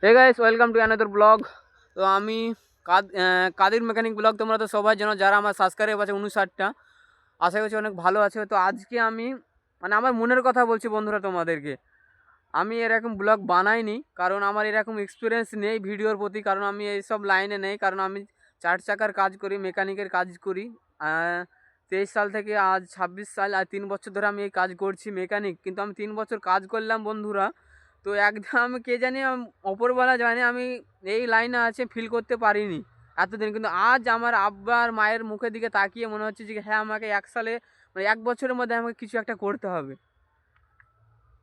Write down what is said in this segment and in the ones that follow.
Hey guys, welcome to another blog. তো আমি Kadir mechanic blog, তোমরা তো সবাই জানো, যারা আমার সাবস্ক্রাইব আছে 59টা, আশা করছি অনেক ভালো আছে। তো আজকে আমি আমার মনের কথা বলছি বন্ধুরা তোমাদেরকে। আমি এরকম ব্লগ বানাইনি কারণ আমার এরকম এক্সপিরিয়েন্স নেই ভিডিওর প্রতি, কারণ আমি এইসব লাইনে নেই, কারণ আমি 4 চাকার কাজ করি, মেকানিকের কাজ করি। 23 সাল থেকে আজ 26 সাল, আর 3 বছর ধরে আমি এই কাজ করছি মেকানিক। কিন্তু আমি 3 বছর কাজ করলাম বন্ধুরা, তো একদম আমি কে জানি ওপরবেলা জানি আমি এই লাইনে আছে ফিল করতে পারিনি এতদিন। কিন্তু আজ আমার আব্বা আর মায়ের মুখের দিকে তাকিয়ে মনে হচ্ছে যে হ্যাঁ, আমাকে 1 সালে 1 বছরের মধ্যে আমাকে কিছু একটা করতে হবে।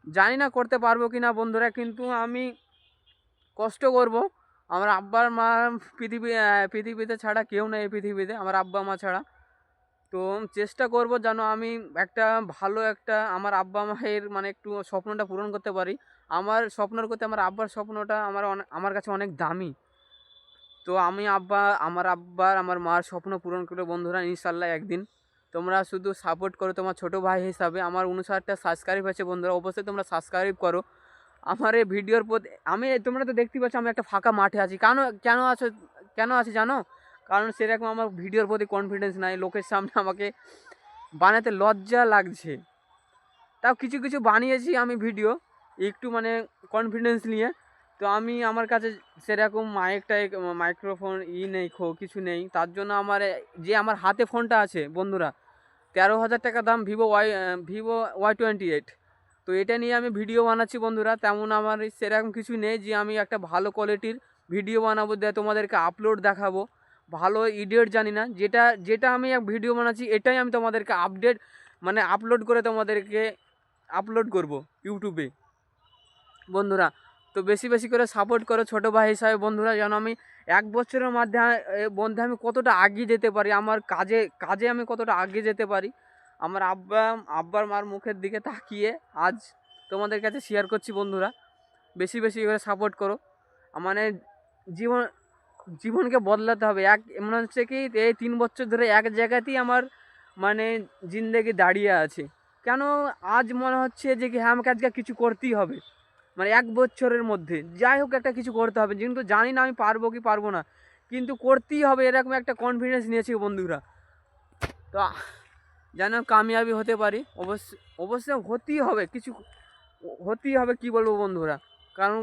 জানি না করতে পারবো কি না বন্ধুরা, কিন্তু আমি কষ্ট করব। আমার আব্বার মা পৃথিবীতে ছাড়া কেউ নেই এই পৃথিবীতে, আমার আব্বা মা ছাড়া। তো চেষ্টা করব যেন আমি একটা ভালো একটা আমার আব্বা মায়ের একটু স্বপ্নটা পূরণ করতে পারি। আমার স্বপ্নের করতে আমার আব্বার স্বপ্নটা আমার কাছে অনেক দামি। তো আমি আমার আব্বার আমার মার স্বপ্ন পূরণ করে বন্ধুরা ইনশাল্লাহ একদিন। তোমরা শুধু সাপোর্ট করো তোমার ছোটো ভাই হিসাবে। আমার 59টা সাবস্ক্রাইব আছে বন্ধুরা, অবশ্যই তোমরা সাবস্ক্রাইব করো আমার এই ভিডিওর প্রতি। তোমরা তো দেখতেই পাচ্ছ আমি একটা ফাঁকা মাঠে আছি। কেন আছি জানো? কারণ সেরকম আমার ভিডিওর প্রতি কনফিডেন্স নাই, লোকের সামনে আমাকে বানাতে লজ্জা লাগছে। তাও কিছু কিছু বানিয়েছি আমি ভিডিও একটু কনফিডেন্স নিয়ে। তো আমার কাছে সেরকম মাইক্রোফোন নেই, কিছু নেই। তার জন্য আমার হাতে ফোনটা আছে বন্ধুরা, 13,000 টাকা দাম, Vivo Y28। তো এটা নিয়ে আমি ভিডিও বানাচ্ছি বন্ধুরা। তেমন আমার সেরকম কিছু নেই যে আমি একটা ভালো কোয়ালিটির ভিডিও বানাবো, দিয়ে তোমাদেরকে আপলোড দেখাবো। ভালো এডিট জানি না, যেটা যেটা আমি এক ভিডিও বানাচ্ছি এটাই আমি তোমাদেরকে আপলোড করে তোমাদেরকে আপলোড করব ইউটিউবে বন্ধুরা। তো বেশি বেশি করে সাপোর্ট করো ছোটো ভাই হিসাবে বন্ধুরা, যেন আমি 1 বছরের মধ্যে আমি কতটা এগিয়ে যেতে পারি, আমার কাজে আমি কতটা এগিয়ে যেতে পারি। আমার আব্বার মার মুখের দিকে তাকিয়ে আজ তোমাদের কাছে শেয়ার করছি বন্ধুরা। বেশি বেশি করে সাপোর্ট করো। মানে জীবন জীবনকে বদলাতে হবে। মনে হচ্ছে কি এই 3 বছর ধরে এক জায়গাতেই আমার জিন্দেগি দাঁড়িয়ে আছে। কেন আজ মনে হচ্ছে যে কি হ্যাঁ, আমাকে আজকে কিছু করতেই হবে। 1 বছরের মধ্যে যাই হোক একটা কিছু করতে হবে, কিন্তু জানি না আমি পারবো কি পারবো না, কিন্তু করতেই হবে, এরকম একটা কনফিডেন্স নিয়েছি বন্ধুরা। তো যেন কামিয়াবি হতে পারি, অবশ্যই হতেই হবে কি বলবো বন্ধুরা। কারণ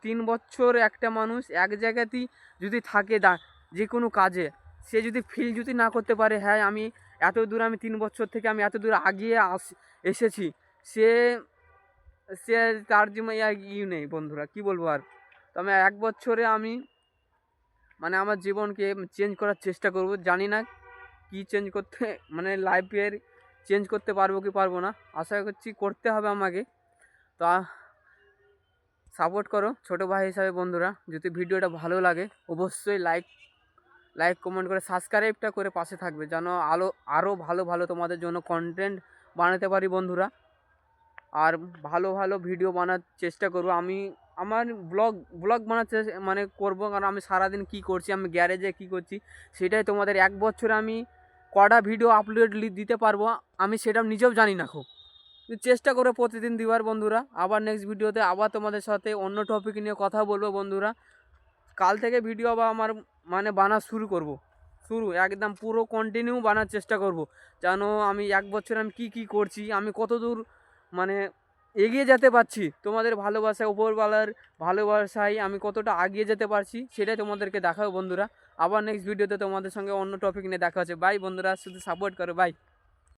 3 বছর একটা মানুষ এক জায়গাতেই যদি থাকে যে কোনো কাজে, সে যদি ফিল না করতে পারে হ্যাঁ আমি এত দূর, আমি 3 বছর থেকে আমি এত দূর আগিয়ে এসেছি, সে সে তার জীবনে নেই বন্ধুরা, কি বলবো আর। তো আমি 1 বছরে আমার জীবনকে চেঞ্জ করার চেষ্টা করব। জানি না কি চেঞ্জ করতে লাইফের চেঞ্জ করতে পারবো কি পারবো না, আশা করছি করতে হবে আমাকে। তো সাপোর্ট করো ছোটো ভাই হিসাবে বন্ধুরা। যদি ভিডিওটা ভালো লাগে অবশ্যই লাইক কমেন্ট করে সাবস্ক্রাইবটা করে পাশে থাকবে, যেন আরও ভালো ভালো তোমাদের জন্য কন্টেন্ট বানাতে পারি বন্ধুরা। আর ভালো ভালো ভিডিও বানার চেষ্টা করব। আমি আমার ব্লগ বানাতে করবো, কারণ আমি সারাদিন কি করছি, আমি গ্যারেজে কি করছি সেটাই তোমাদের 1 বছরে আমি কটা ভিডিও আপলোড দিতে পারবো আমি সেটা নিজেও জানি না। খুব চেষ্টা করে প্রতিদিন দিবার বন্ধুরা। আবার নেক্সট ভিডিওতে আবার তোমাদের সাথে অন্য টপিক নিয়ে কথা বলবো বন্ধুরা। কাল থেকে ভিডিও আবার আমার বানা শুরু একদম পুরো কন্টিনিউ বানার চেষ্টা করব, যেন আমি 1 বছরে আমি কি করছি, আমি কত দূর এগিয়ে যেতে পারছি, তোমাদের ভালোবাসায়, উপরওয়ালার ভালোবাসায় আমি কতটা এগিয়ে যেতে পারছি সেটাই তোমাদেরকে দেখাবো বন্ধুরা। আবার নেক্সট ভিডিওতে তোমাদের সঙ্গে অন্য টপিক নিয়ে দেখা হচ্ছে। বাই বন্ধুরা, শুধু সাপোর্ট করো, বাই।